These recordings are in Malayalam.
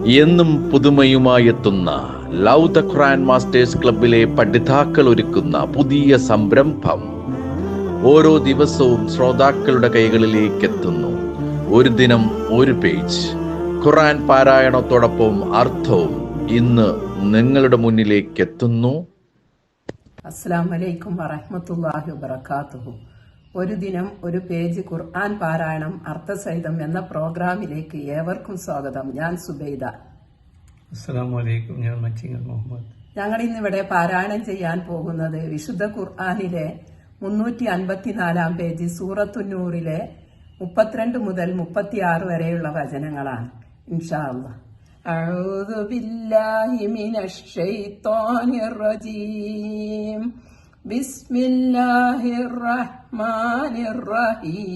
എന്നും പുതുമയുമായെത്തുന്ന ലവ് ദ ഖുർആൻ മാസ്റ്റേഴ്സ് ക്ലബിലെ പഠിതാക്കൾ ഒരുക്കുന്ന പുതിയ സംരംഭം ഓരോ ദിവസവും ശ്രോതാക്കളുടെ കൈകളിലേക്ക് എത്തുന്നു. ഒരു ദിനം ഒരു പേജ് ഖുർആൻ പാരായണത്തോടൊപ്പം അർത്ഥവും ഇന്ന് നിങ്ങളുടെ മുന്നിലേക്ക് എത്തുന്നു. അസ്സലാമു അലൈക്കും വറഹ്മത്തുള്ളാഹി വബറകാതുഹു. ഒരു ദിനം ഒരു പേജ് ഖുർആൻ പാരായണം അർത്ഥസഹിതം എന്ന പ്രോഗ്രാമിലേക്ക് ഏവർക്കും സ്വാഗതം. ഞാൻ സുബൈദ. അസ്സലാമു അലൈക്കും. ഞാൻ മച്ചിങ്ങൽ മുഹമ്മദ്. ഞങ്ങൾ ഇന്നിവിടെ പാരായണം ചെയ്യാൻ പോകുന്നത് വിശുദ്ധ ഖുർആനിലെ 354 പേജ് സൂറത്തുന്നൂറിലെ 32 മുതൽ 36 വരെയുള്ള വചനങ്ങളാണ്. ഇൻഷാ അല്ലാഹ്. أعوذ بالله من الشيطان الرجيم بسم الله الرحمن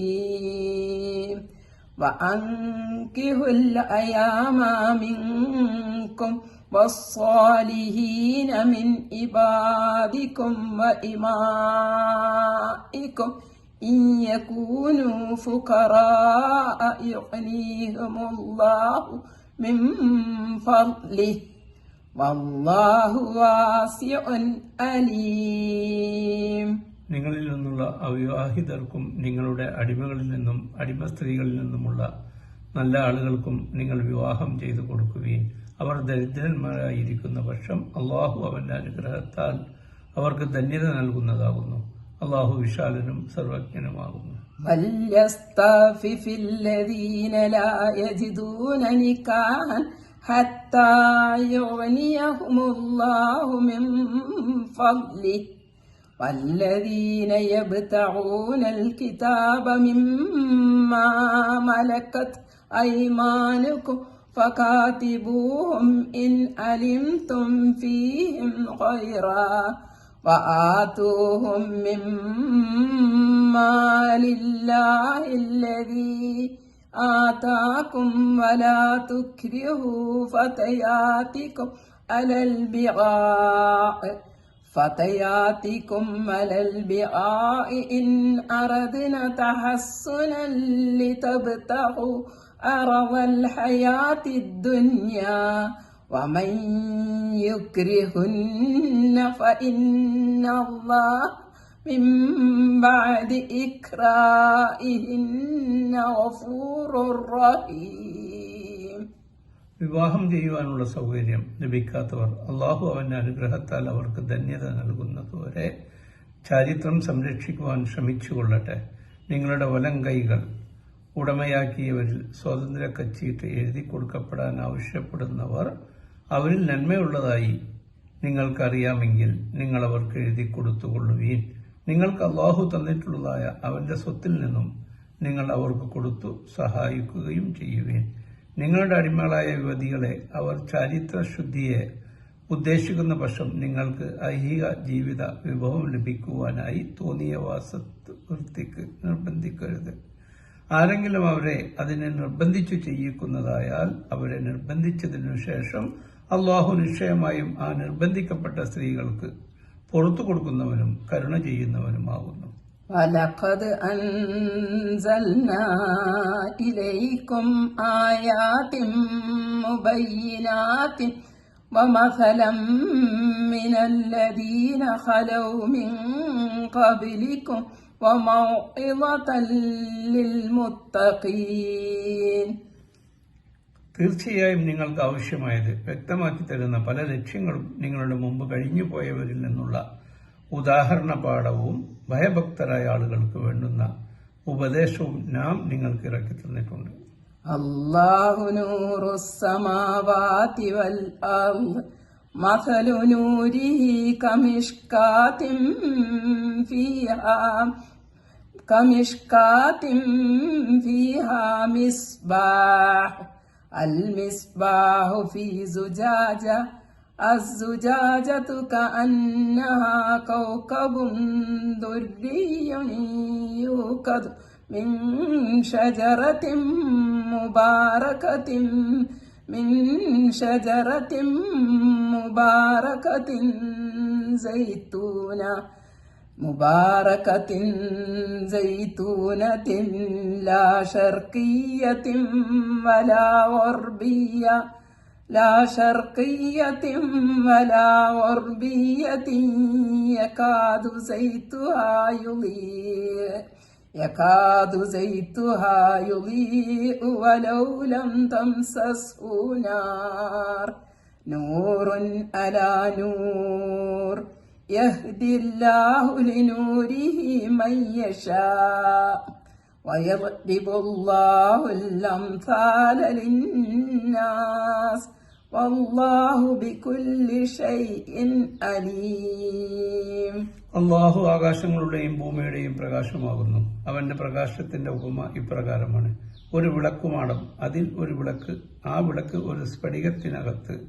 الرحيم وأنكحوا الأيام منكم والصالحين من عبادكم وإمائكم إن يكونوا فقراء يغنيهم الله من فضله والله واسع عليم. നിങ്ങളിൽ നിന്നുള്ള അവിവാഹിതർക്കും നിങ്ങളുടെ അടിമകളിൽ നിന്നും അടിമ സ്ത്രീകളിൽ നിന്നുമുള്ള നല്ല ആളുകൾക്കും നിങ്ങൾ വിവാഹം ചെയ്തു കൊടുക്കുകയും അവർ ദരിദ്രന്മാരായിരിക്കുന്ന പക്ഷം അള്ളാഹു അവന്റെ അനുഗ്രഹത്താൽ അവർക്ക് ധന്യത നൽകുന്നതാകുന്നു. അള്ളാഹു വിശാലനും സർവജ്ഞനുമാകുന്നു. فليستعفف الذين لا يجدون نكاحا حتى يغنيهم الله من فضله والذين يبتغون الكتاب مما ملكت أيمانكم فكاتبوهم إن علمتم فيهم خيرا وآتوهم مما لله الذي آتاكم ولا تكرهوا فتياتكم على البغاء إن أردنا تحصنا لتبتغوا عرض الحياة الدنيا ومن يكرهن فإن الله من بعد إكراههن غفور رحيم. വിവാഹം ചെയ്യുവാനുള്ള സൗകര്യം ലഭിക്കാത്തവർ അള്ളാഹു അവന്റെ അനുഗ്രഹത്താൽ അവർക്ക് ധന്യത നൽകുന്നതുവരെ ചാരിത്രം സംരക്ഷിക്കുവാൻ ശ്രമിച്ചുകൊള്ളട്ടെ. നിങ്ങളുടെ വലം കൈകൾ ഉടമയാക്കിയവരിൽ സ്വാതന്ത്ര്യ കച്ചീട്ട് എഴുതി കൊടുക്കപ്പെടാൻ ആവശ്യപ്പെടുന്നവർ അവരിൽ നന്മയുള്ളതായി നിങ്ങൾക്കറിയാമെങ്കിൽ നിങ്ങൾ അവർക്ക് എഴുതി കൊടുത്തുകൊള്ളുവീൻ. നിങ്ങൾക്ക് അള്ളാഹു തന്നിട്ടുള്ളതായ അവന്റെ സ്വത്തിൽ നിന്നും നിങ്ങൾ അവർക്ക് കൊടുത്തു സഹായിക്കുകയും ചെയ്യുവീൻ. നിങ്ങളുടെ അടിമകളായ യുവതികളെ അവർ ചാരിത്രശുദ്ധിയെ ഉദ്ദേശിക്കുന്ന പക്ഷം നിങ്ങൾക്ക് ഐഹിക ജീവിത വിഭവം ലഭിക്കുവാനായി തോന്നിയ വാസവൃത്തിക്ക് നിർബന്ധിക്കരുത്. ആരെങ്കിലും അവരെ അതിനെ നിർബന്ധിച്ചു ചെയ്യിക്കുന്നതായാൽ അവരെ നിർബന്ധിച്ചതിനു ശേഷം അള്ളാഹു നിശ്ചയമായും ആ നിർബന്ധിക്കപ്പെട്ട സ്ത്രീകൾക്ക് പുറത്തു കൊടുക്കുന്നവനും കരുണ ചെയ്യുന്നവനുമാകുന്നു. وَلَقَدْ أَنزَلْنَا إِلَيْكُمْ آيَاتٍ مُبَيِّنَاتٍ وَمَثَلًا مِنَ الَّذِينَ خَلَوْا مِن قَبْلِكُمْ وَمَوْعِظَةً لِلْمُتَّقِينَ. തീർച്ചയായും നിങ്ങൾക്ക് ആവശ്യമായത് വ്യക്തമാക്കി തരുന്ന പല ലക്ഷ്യങ്ങളും നിങ്ങളുടെ മുമ്പ് കഴിഞ്ഞു പോയവരിൽ നിന്നുള്ള ഉദാഹരണ പാഠവും ഭയഭക്തരായ ആളുകൾക്ക് വേണ്ടുന്ന ഉപദേശവും നാം നിങ്ങൾക്ക് ഇറക്കി തന്നിട്ടുണ്ട്. അല്ലാഹു നൂറുസ് സമാവാതി വൽ അർദ് മസലു നൂരിഹി കമിഷ്കാത്തിൻ ഫീഹാ മിസ്ബാഹ് المصباح في زجاجة الزجاجة كأنها كوكب دري يوقد من شجرة مباركة زيتونة لا شرقية ولا غربية لا شرقية ولا غربية يكاد زيتها يضيء ولو لم تمسسه نار نور على نور يهدي الله لنوره من يشاء ويضرب الله الأمثال للناس والله بكل شيء عليم. അള്ളാഹു ആകാശങ്ങളുടെയും ഭൂമിയുടെയും പ്രകാശമാകുന്നു. അവന്റെ പ്രകാശത്തിന്റെ ഉപമ ഇപ്രകാരമാണ്. ഒരു വിളക്കുമാടം, അതിൽ ഒരു വിളക്ക്, ആ വിളക്ക് ഒരു സ്ഫടികത്തിനകത്ത്,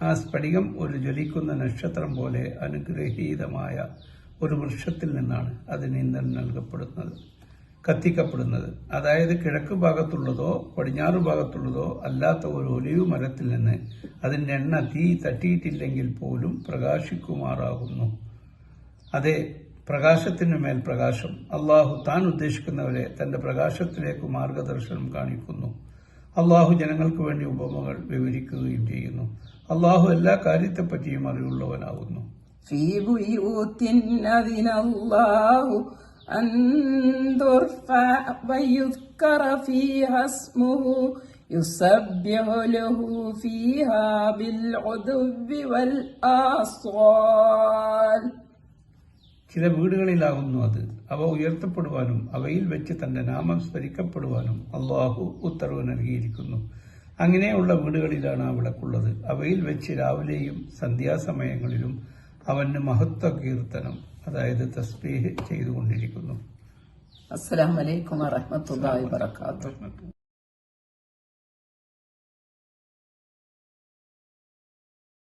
ആ സ്ഫടികം ഒരു ജ്വലിക്കുന്ന നക്ഷത്രം പോലെ അനുഗ്രഹീതമായ ഒരു വൃക്ഷത്തിൽ നിന്നാണ് അതിന് ഇന്ധനം നൽകപ്പെടുന്നത്, കത്തിക്കപ്പെടുന്നത്. അതായത് കിഴക്ക് ഭാഗത്തുള്ളതോ പടിഞ്ഞാറ് ഭാഗത്തുള്ളതോ അല്ലാത്ത ഒരു ഒലിവ് മരത്തിൽ നിന്ന് അതിന്റെ എണ്ണ തീ തട്ടിയിട്ടില്ലെങ്കിൽ പോലും പ്രകാശിക്കുമാറാകുന്നു. അതെ, പ്രകാശത്തിനു മേൽ പ്രകാശം. അള്ളാഹു താൻ ഉദ്ദേശിക്കുന്നവരെ തന്റെ പ്രകാശത്തിലേക്ക് മാർഗദർശനം കാണിക്കുന്നു. അള്ളാഹു ജനങ്ങൾക്ക് വേണ്ടി ഉപമകൾ വിവരിക്കുകയും ചെയ്യുന്നു. അള്ളാഹു എല്ലാ കാര്യത്തെപ്പറ്റിയും അറിവുള്ളവനാകുന്നു. في بيوت أذن الله أن ترفع ويذكر فيها اسمه يسبح له فيها بالغدو والآصال. ചില വീടുകളിലാകുന്നു അത്. അവ ഉയർത്തപ്പെടുവാനും അവയിൽ വെച്ച് തന്റെ നാമം സ്മരിക്കപ്പെടുവാനും അള്ളാഹു ഉത്തരവ് നൽകിയിരിക്കുന്നു. അങ്ങനെയുള്ള വീടുകളിലാണ് ആ വിളക്കുള്ളത്. അവയിൽ വെച്ച് രാവിലെയും സന്ധ്യാസമയങ്ങളിലും അവന് മഹത്വ കീർത്തനം, അതായത് തസ്ബീഹ് ചെയ്തുകൊണ്ടിരിക്കുന്നു. അസ്സലാമു അലൈക്കും വറഹ്മത്തുള്ളാഹി വബറകാതുഹു.